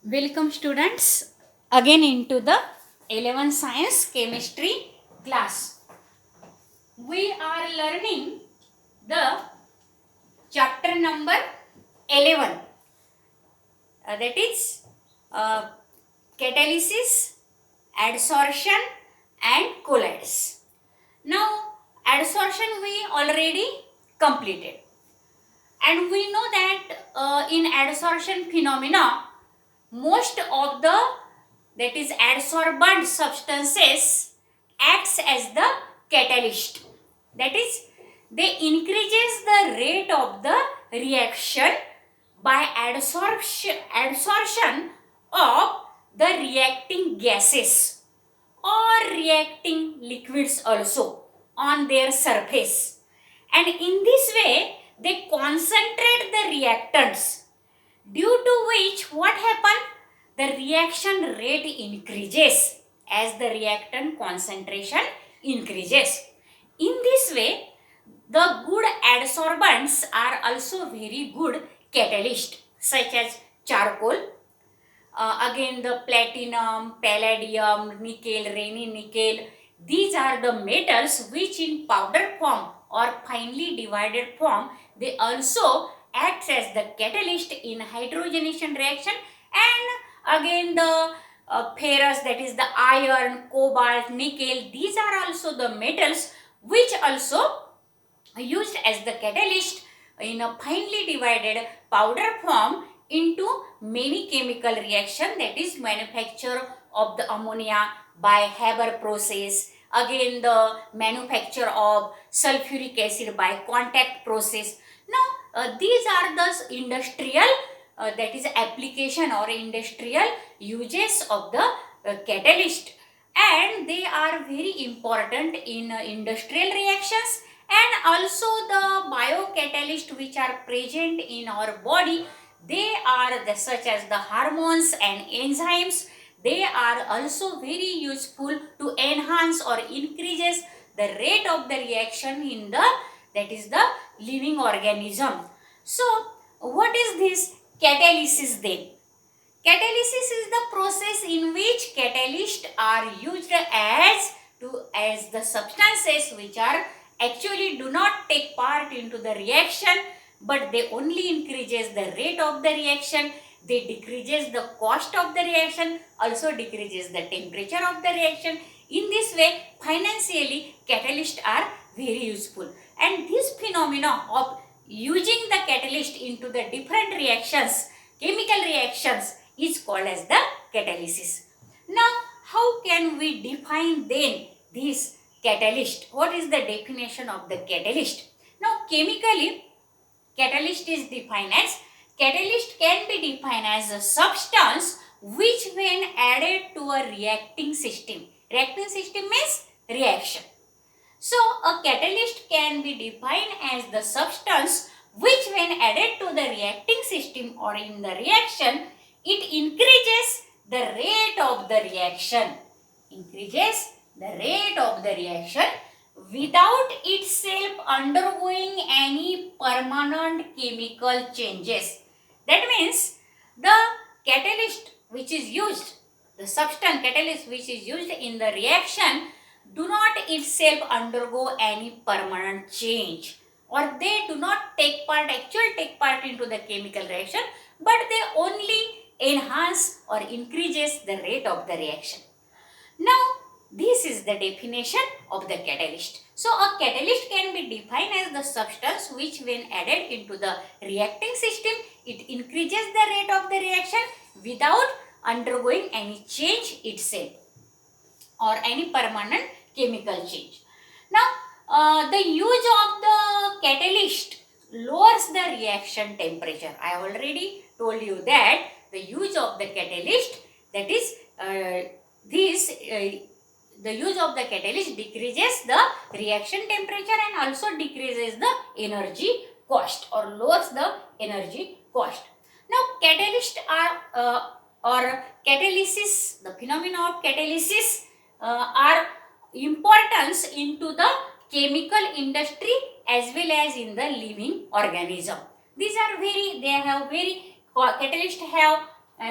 Welcome students again into the 11th science chemistry class. We are learning the chapter number 11 that is uh, catalysis, adsorption and colloids. Now adsorption we already completed and we know that in adsorption phenomena most of the that is adsorbent substances acts as the catalyst, that is they increases the rate of the reaction by adsorption of the reacting gases or reacting liquids also on their surface, and in this way they concentrate the reactants, due to which what happen, the reaction rate increases as the reactant concentration increases. In this way the good adsorbents are also very good catalyst, such as charcoal, again the platinum, palladium, nickel, raney nickel. These are the metals which in powder form or finely divided form they also acts as the catalyst in hydrogenation reaction, and again the ferrous, that is the iron, cobalt, nickel, these are also the metals which also used as the catalyst in a finely divided powder form into many chemical reaction, that is manufacture of the ammonia by Haber process, again the manufacture of sulfuric acid by contact process. Now these are the industrial that is application or industrial uses of the catalyst, and they are very important in industrial reactions, and also the biocatalyst which are present in our body. They are such as the hormones and enzymes. They are also very useful to enhance or increases the rate of the reaction in the, that is the living organism. So what is this catalysis then? Catalysis is the process in which catalysts are used as the substances which are actually do not take part into the reaction, but they only increases the rate of the reaction, they decreases the cost of the reaction, also decreases the temperature of the reaction. In this way financially catalysts are very useful, and this phenomena of using the catalyst into the different reactions, chemical reactions, is called as the catalysis. Now how can we define then this catalyst? What is the definition of the catalyst? Now chemically catalyst is defined as, catalyst can be defined as a substance which when added to a reacting system means reaction. So a catalyst can be defined as the substance which when added to the reacting system or in the reaction, it increases the rate of the reaction, without itself undergoing any permanent chemical changes. That means the catalyst which is used, the substance catalyst which is used in the reaction do not itself undergo any permanent change, or they do not take part into the chemical reaction, but they only enhance or increases the rate of the reaction. Now this is the definition of the catalyst. So a catalyst can be defined as the substance which when added into the reacting system, it increases the rate of the reaction without undergoing any change itself or any permanent chemical change. Now the use of the catalyst lowers the reaction temperature. I already told you that the use of the catalyst, that is the use of the catalyst decreases the reaction temperature and also decreases the energy cost or lowers the energy cost. Now catalysts or catalysis, the phenomena of catalysis are importance into the chemical industry as well as in the living organism. These are very, they have very, catalysts have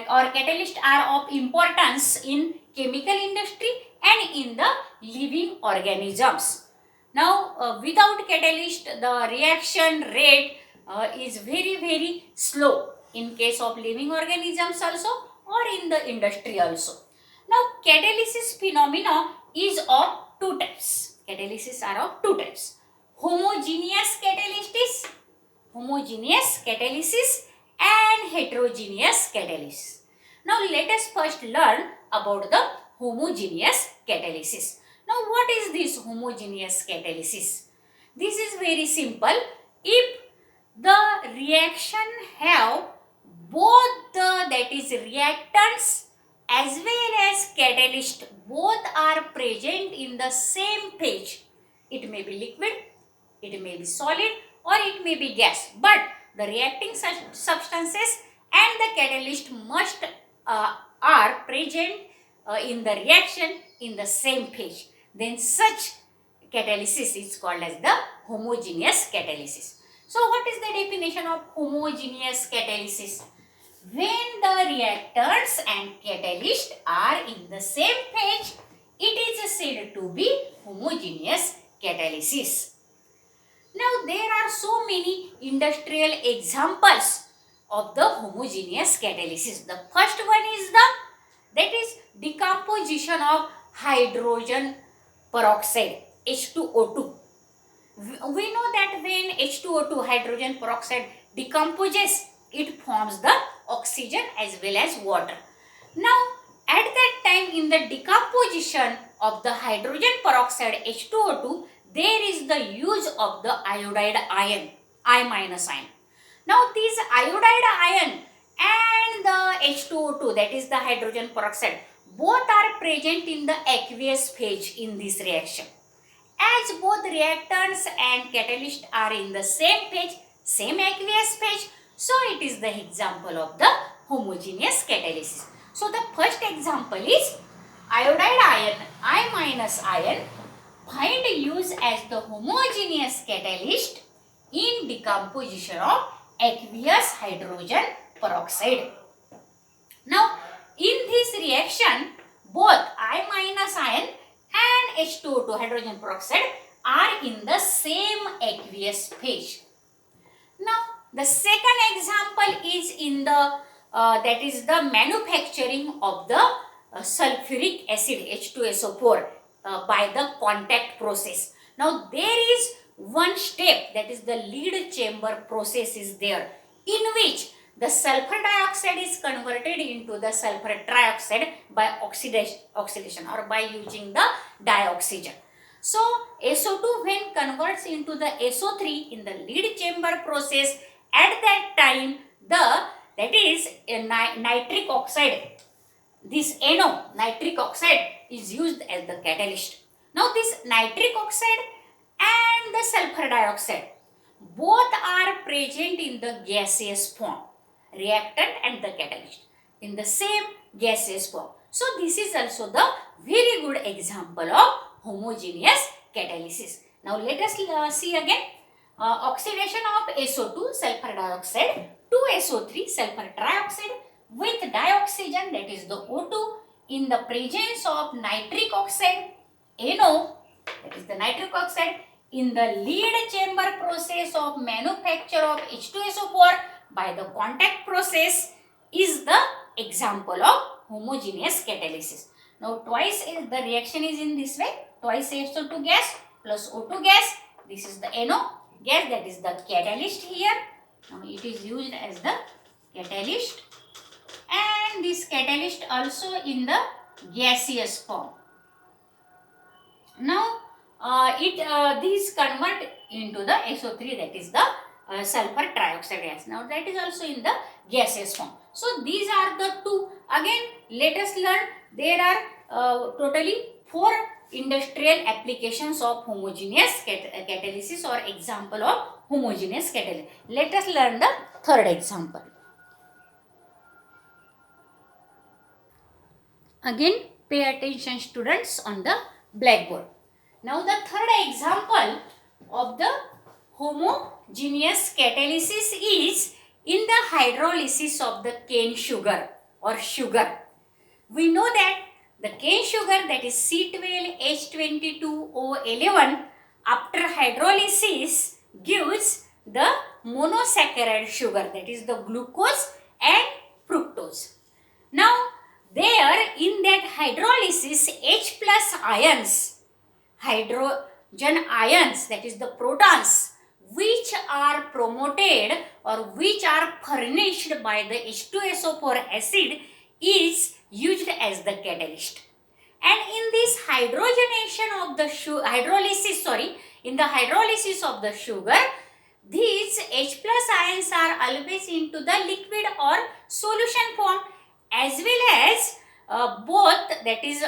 or catalysts are of importance in chemical industry and in the living organisms. Now, without catalyst, the reaction rate is very slow in case of living organisms also or in the industry also. Now, catalysis phenomena is of two types. Catalysis are of two types. Homogeneous catalysis and heterogeneous catalysis. Now, let us first learn about the homogeneous catalysis. Now, what is this homogeneous catalysis? This is very simple. If the reaction have both the, that is reactants as well as catalyst, both are present in the same phase. It may be liquid, it may be solid, or it may be gas, but the reacting substances and the catalyst must are present in the reaction in the same phase. Then such catalysis is called as the homogeneous catalysis. So what is the definition of homogeneous catalysis? When the reactants and catalyst are in the same phase, it is said to be homogeneous catalysis. Now, there are so many industrial examples of the homogeneous catalysis. The first one is that is decomposition of hydrogen peroxide, H2O2. We know that when H2O2, hydrogen peroxide, decomposes, it forms the oxygen as well as water. Now, at that time, in the decomposition of the hydrogen peroxide H2O2, there is the use of the iodide ion, I minus ion. Now, this iodide ion and the H2O2, that is the hydrogen peroxide, both are present in the aqueous phase in this reaction. As both reactants and catalyst are in the same phase, same aqueous phase, so it is the example of the homogeneous catalysis. So, the first example is iodide ion, I minus ion, find use as the homogeneous catalyst in decomposition of aqueous hydrogen peroxide. Now, in this reaction, both I minus ion and H2O2, hydrogen peroxide, are in the same aqueous phase. Now, the second example is in the that is the manufacturing of the sulfuric acid H2SO4 by the contact process. Now, there is one step, that is the lead chamber process is there, in which the sulfur dioxide is converted into the sulfur trioxide by oxidation or by using the dioxygen. So, SO2 when converts into the SO3 in the lead chamber process, at that time that is nitric oxide, this NO, nitric oxide, is used as the catalyst. Now, this nitric oxide and the sulfur dioxide both are present in the gaseous form, reactant and the catalyst in the same gaseous form. So, this is also the very good example of homogeneous catalysis. Now, let us see again oxidation of SO2, sulfur dioxide, to SO3, sulfur trioxide, with dioxygen, that is the O2, in the presence of nitric oxide, NO, that is the nitric oxide, in the lead chamber process of manufacture of H2SO4 by the contact process, is the example of homogeneous catalysis. Now, twice the reaction is in this way, twice SO2 gas plus O2 gas, this is the NO gas, that is the catalyst here. Now, it is used as the catalyst, and this catalyst also in the gaseous form. Now, these convert into the SO3, that is the sulfur trioxide gas. Now, that is also in the gaseous form. So, these are the two. Again, let us learn, there are totally 4 industrial applications of homogeneous catalysis or example of homogeneous catalysis. Let us learn the third example. Again, pay attention students on the blackboard. Now, the third example of the homogeneous catalysis is in the hydrolysis of the cane sugar. or sugar. We know that the cane sugar, that is C12H22O11, after hydrolysis gives the monosaccharide sugar, that is the glucose and fructose. Now there in that hydrolysis, H plus ions, hydrogen ions, that is the protons, which are promoted or which are furnished by the H2SO4 acid, is used as the catalyst. And in this hydrogenation of the in the hydrolysis of the sugar, these H plus ions are always into the liquid or solution form, as well as both, that is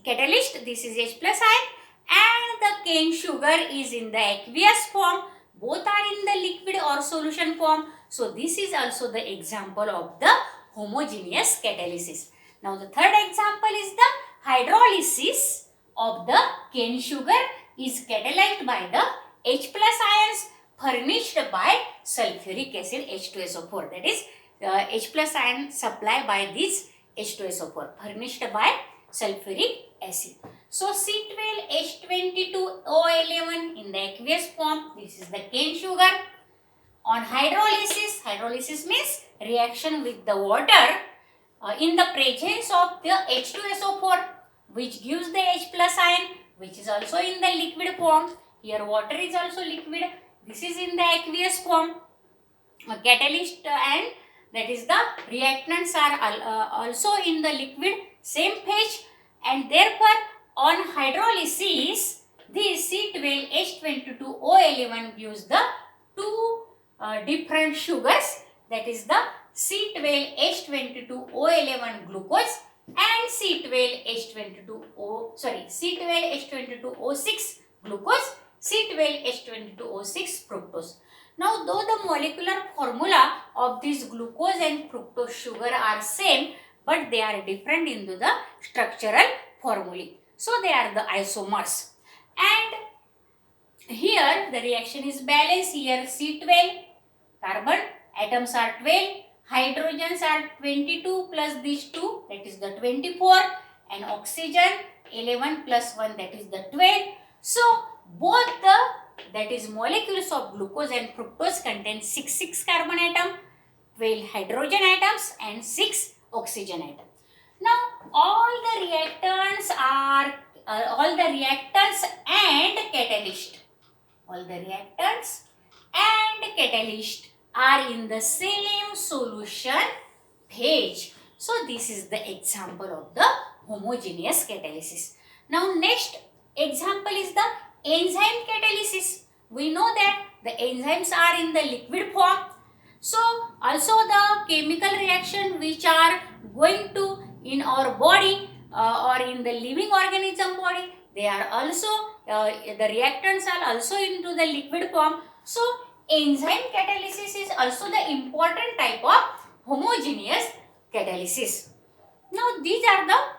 catalyst, this is H plus ion, and the cane sugar is in the aqueous form. Both are in the liquid or solution form. So this is also the example of the homogeneous catalysis. Now the third example is the hydrolysis of the cane sugar is catalyzed by the H plus ions furnished by sulfuric acid H2SO4. That is H plus ion supply by this H2SO4 furnished by sulfuric acid. So C12H22O11 in the aqueous form, this is the cane sugar. On hydrolysis, hydrolysis means reaction with the water in the presence of the H2SO4, which gives the H plus ion, which is also in the liquid form. Here water is also liquid. This is in the aqueous form. Catalyst and that is the reactants are also in the liquid, same phase, and therefore on hydrolysis this C12H22O11 gives the two different sugars, that is the C12H22O11 glucose and C12H22O6 glucose, C12H22O6 fructose. Now though the molecular formula of this glucose and fructose sugar are same, but they are different into the structural formulae. So they are the isomers. And here the reaction is balanced. Here C12, carbon atoms are 12, hydrogens are 22 plus these 2, that is the 24, and oxygen 11 plus 1, that is the 12. So both the, that is molecules of glucose and fructose contain 6 carbon atom, 12 hydrogen atoms and 6 oxygen atom. Now all the reactants and catalyst are in the same solution phase. So this is the example of the homogeneous catalysis. Now next example is the enzyme catalysis. We know that the enzymes are in the liquid form. So also the chemical reaction which are going to in our body or in the living organism body, they are also the reactants are also into the liquid form. So enzyme catalysis is also the important type of homogeneous catalysis. Now these are the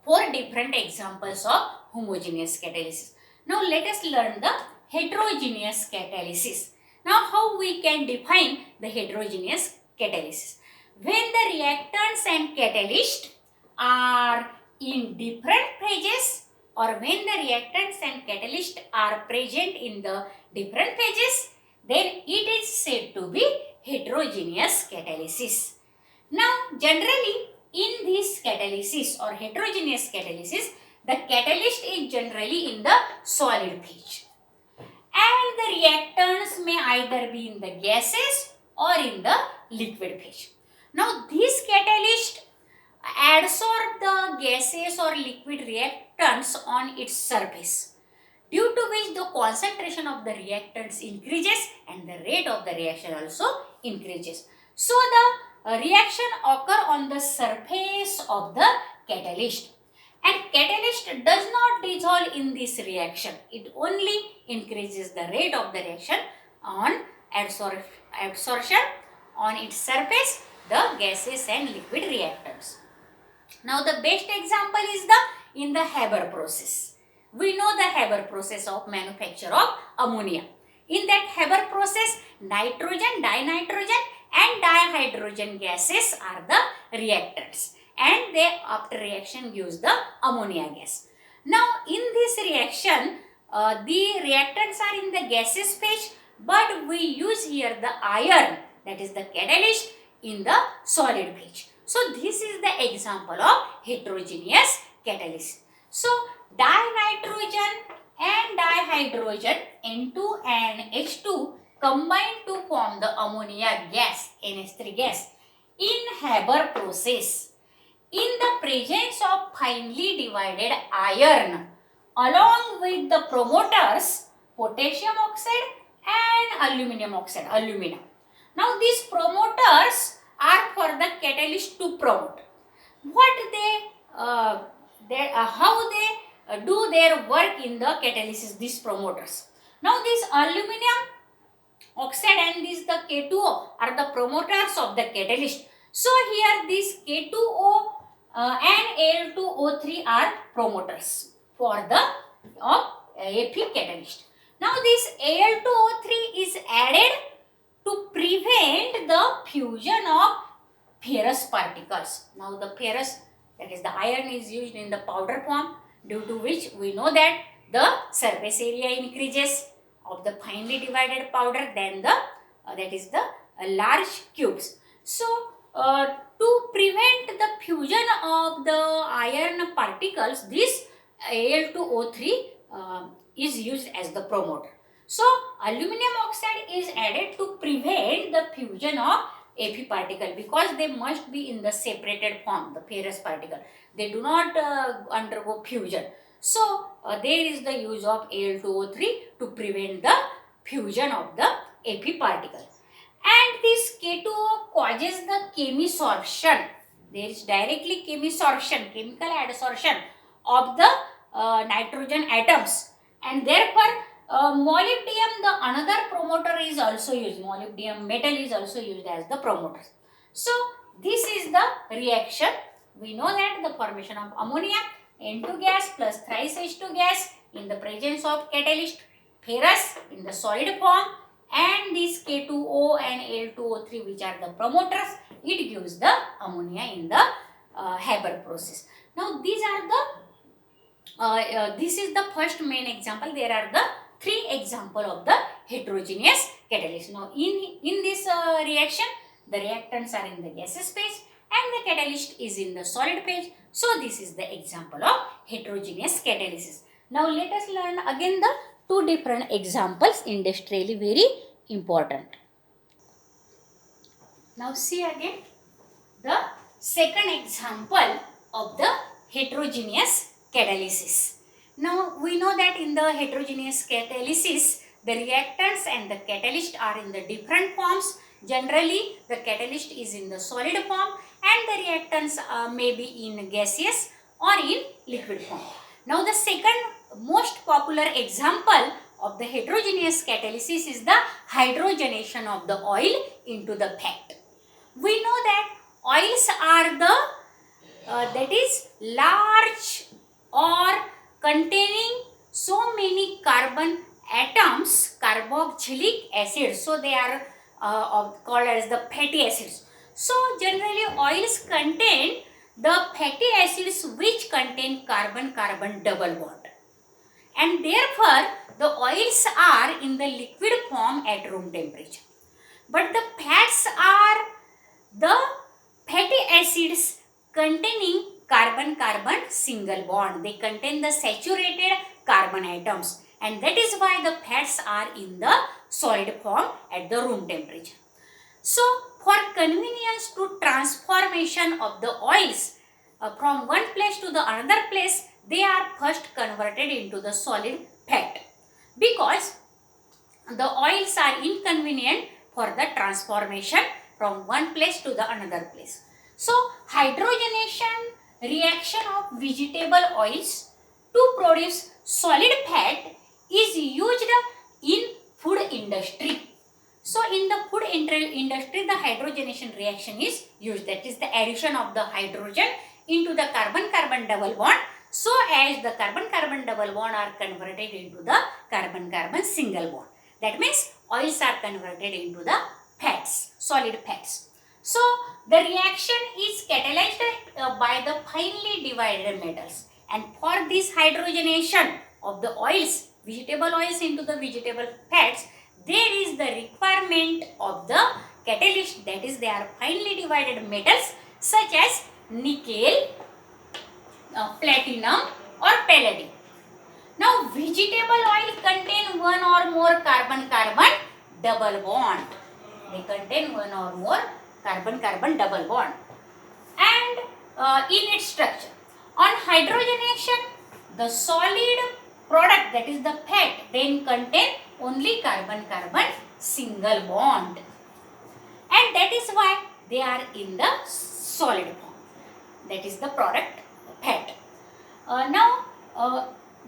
4 different examples of homogeneous catalysis. Now let us learn the heterogeneous catalysis. Now how we can define the heterogeneous catalysis? When the reactants and catalyst are in different phases, or when the reactants and catalyst are present in the different phases, then it is said to be heterogeneous catalysis. Now generally in this catalysis or heterogeneous catalysis, the catalyst is generally in the solid phase and the reactants may either be in the gases or in the liquid phase. Now this catalyst adsorb the gases or liquid reactants on its surface, due to which the concentration of the reactants increases and the rate of the reaction also increases. So the reaction occur on the surface of the catalyst, and catalyst does not dissolve in this reaction. It only increases the rate of the reaction on adsorption on its surface, the gases and liquid reactants. Now the best example is in the Haber process. We know the Haber process of manufacture of ammonia. In that Haber process, nitrogen, dinitrogen and dihydrogen gases are the reactants, and they after reaction gives the ammonia gas. Now in this reaction, the reactants are in the gaseous phase, but we use here the iron, that is the catalyst, in the solid phase. So this is the example of heterogeneous catalysis. So dinitrogen and dihydrogen N2 and H2 combine to form the ammonia gas, NH3 gas, in Haber process in the presence of finely divided iron along with the promoters potassium oxide and aluminum oxide, alumina. Now these promoters are for the catalyst to promote. What how they do their work in the catalysis, these promoters. Now this aluminum oxide and this the K2O are the promoters of the catalyst. So here this K2O and Al2O3 are promoters for the Ap catalyst. Now this Al2O3 is added to prevent the fusion of ferrous particles. Now the ferrous, that is the iron, is used in the powder form, due to which we know that the surface area increases of the finely divided powder than the that is the large cubes. So to prevent the fusion of the iron particles, this Al2O3 is used as the promoter. So aluminum oxide is added to prevent the fusion of Fe particle, because they must be in the separated form, the ferrous particle. They do not undergo fusion. So there is the use of Al2O3 to prevent the fusion of the Fe particle. And this K2O causes the chemisorption. There is directly chemisorption, chemical adsorption of the nitrogen atoms, and therefore molybdenum, the another promoter, is also used. Molybdenum metal is also used as the promoter. So this is the reaction. We know that the formation of ammonia, N2 gas plus thrice H2 gas in the presence of catalyst ferrous in the solid form, and this K2O and Al2O3, which are the promoters, it gives the ammonia in the Haber process. Now these are the this is the first main example. There are the three example of the heterogeneous catalyst. Now in this reaction, the reactants are in the gaseous phase and the catalyst is in the solid phase. So this is the example of heterogeneous catalysis. Now let us learn again the two different examples, industrially very important. Now see again the second example of the heterogeneous catalysis. Now we know that in the heterogeneous catalysis, the reactants and the catalyst are in the different forms. Generally the catalyst is in the solid form and the reactants may be in gaseous or in liquid form. Now the second most popular example of the heterogeneous catalysis is the hydrogenation of the oil into the fat. We know that oils are the that is large or containing so many carbon atoms, carboxylic acid. So they are called as the fatty acids. So generally oils contain the fatty acids which contain carbon-carbon double bond, and therefore the oils are in the liquid form at room temperature. But the fats are the fatty acids containing carbon-carbon single bond. They contain the saturated carbon atoms, and that is why the fats are in the solid form at the room temperature. So for convenience to transformation of the oils from one place to the another place, they are first converted into the solid fat, because the oils are inconvenient for the transformation from one place to the another place. So hydrogenation reaction of vegetable oils to produce solid fat is used in food industry. So in the food industry, the hydrogenation reaction is used. That is the addition of the hydrogen into the carbon-carbon double bond, so as the carbon-carbon double bond are converted into the carbon-carbon single bond. That means oils are converted into the fats, solid fats. So the reaction is catalyzed by the finely divided metals, and for this hydrogenation of the oils, vegetable oils into the vegetable fats, there is the requirement of the catalyst, that is they are finely divided metals such as nickel, platinum or palladium. Now vegetable oil contain one or more carbon-carbon double bond. They contain one or more carbon-carbon double bond. And in its structure, on hydrogenation, the solid product, that is the fat, then contain only carbon-carbon single bond. And that is why they are in the solid form. That is the product fat. Now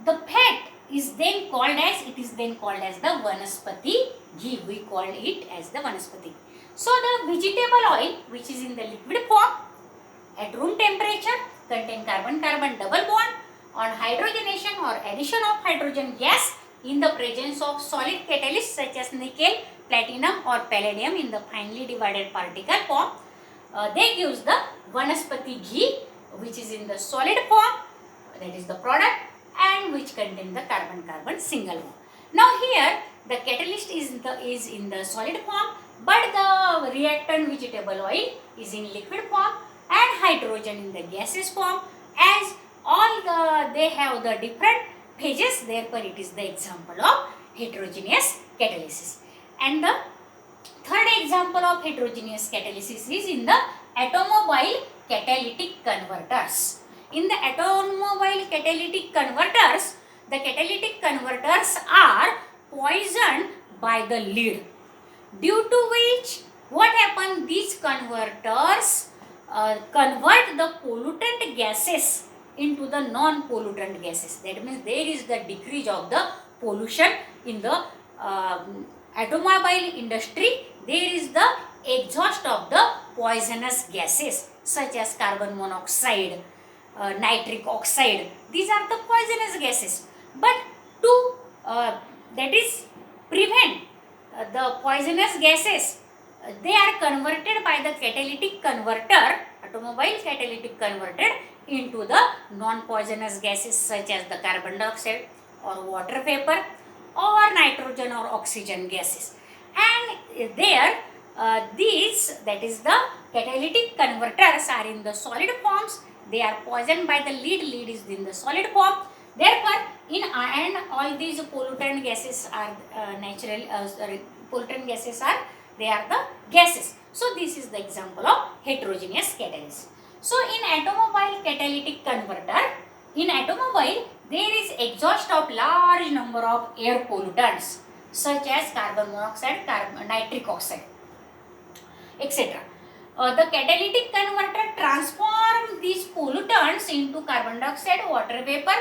the fat is then called as, it is then called as the vanaspati ghee. We call it as the vanaspati. So the vegetable oil, which is in the liquid form at room temperature, contain carbon-carbon double bond. On hydrogenation or addition of hydrogen gas in the presence of solid catalysts such as nickel, platinum or palladium in the finely divided particle form, they gives the vanaspati ghee, which is in the solid form, that is the product, and which contain the carbon-carbon single bond. Now here the catalyst is in the solid form, but the reactant vegetable oil is in liquid form and hydrogen in the gaseous form. As all they have the different phases, therefore it is the example of heterogeneous catalysis. And the third example of heterogeneous catalysis is in the automobile catalytic converters. In the automobile catalytic converters, the catalytic converters are poisoned by the lead, due to which what happen, these converters convert the pollutant gases into the non-pollutant gases. That means there is the decrease of the pollution in the automobile industry. There is the exhaust of the poisonous gases such as carbon monoxide, nitric oxide. These are the poisonous gases. But to that is prevent the poisonous gases, they are converted by the catalytic converter, automobile catalytic converter, into the non-poisonous gases such as the carbon dioxide or water vapor or nitrogen or oxygen gases. And there these, that is the catalytic converters, are in the solid forms. They are poisoned by the lead. Lead is in the solid form. Therefore, in and all these pollutant gases are pollutant gases are, they are the gases. So this is the example of heterogeneous catalysis. So in automobile catalytic converter, in automobile there is exhaust of large number of air pollutants such as carbon monoxide, nitric oxide, etc. The catalytic converter transform these pollutants into carbon dioxide, water vapor,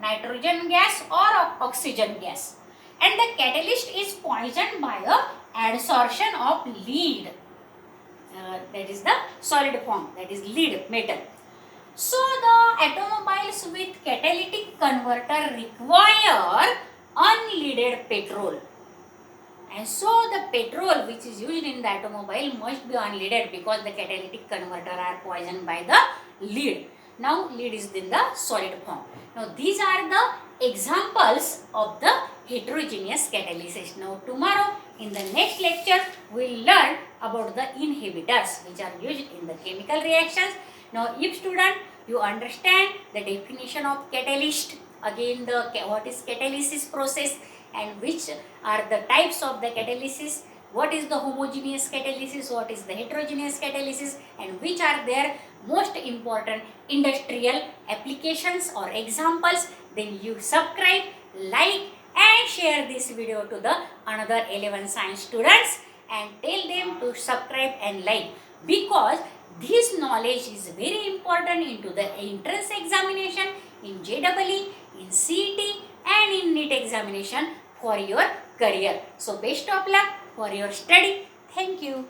nitrogen gas or oxygen gas. And the catalyst is poisoned by the adsorption of lead. That is the solid form, that is lead metal. So the automobiles with catalytic converter require unleaded petrol. And so the petrol which is used in the automobile must be unleaded because the catalytic converter are poisoned by the lead. Now lead is in the solid form. Now these are the examples of the heterogeneous catalysis. Now tomorrow in the next lecture we will learn about the inhibitors which are used in the chemical reactions. Now if student you understand the definition of catalyst, again the what is catalysis process and which are the types of the catalysis, what is the homogeneous catalysis, what is the heterogeneous catalysis, and which are their most important industrial applications or examples, then you subscribe, like and share this video to the another 11 science students and tell them to subscribe and like, because this knowledge is very important into the entrance examination, in JEE, in CET and in NEET examination for your career. So best of luck for your study. Thank you.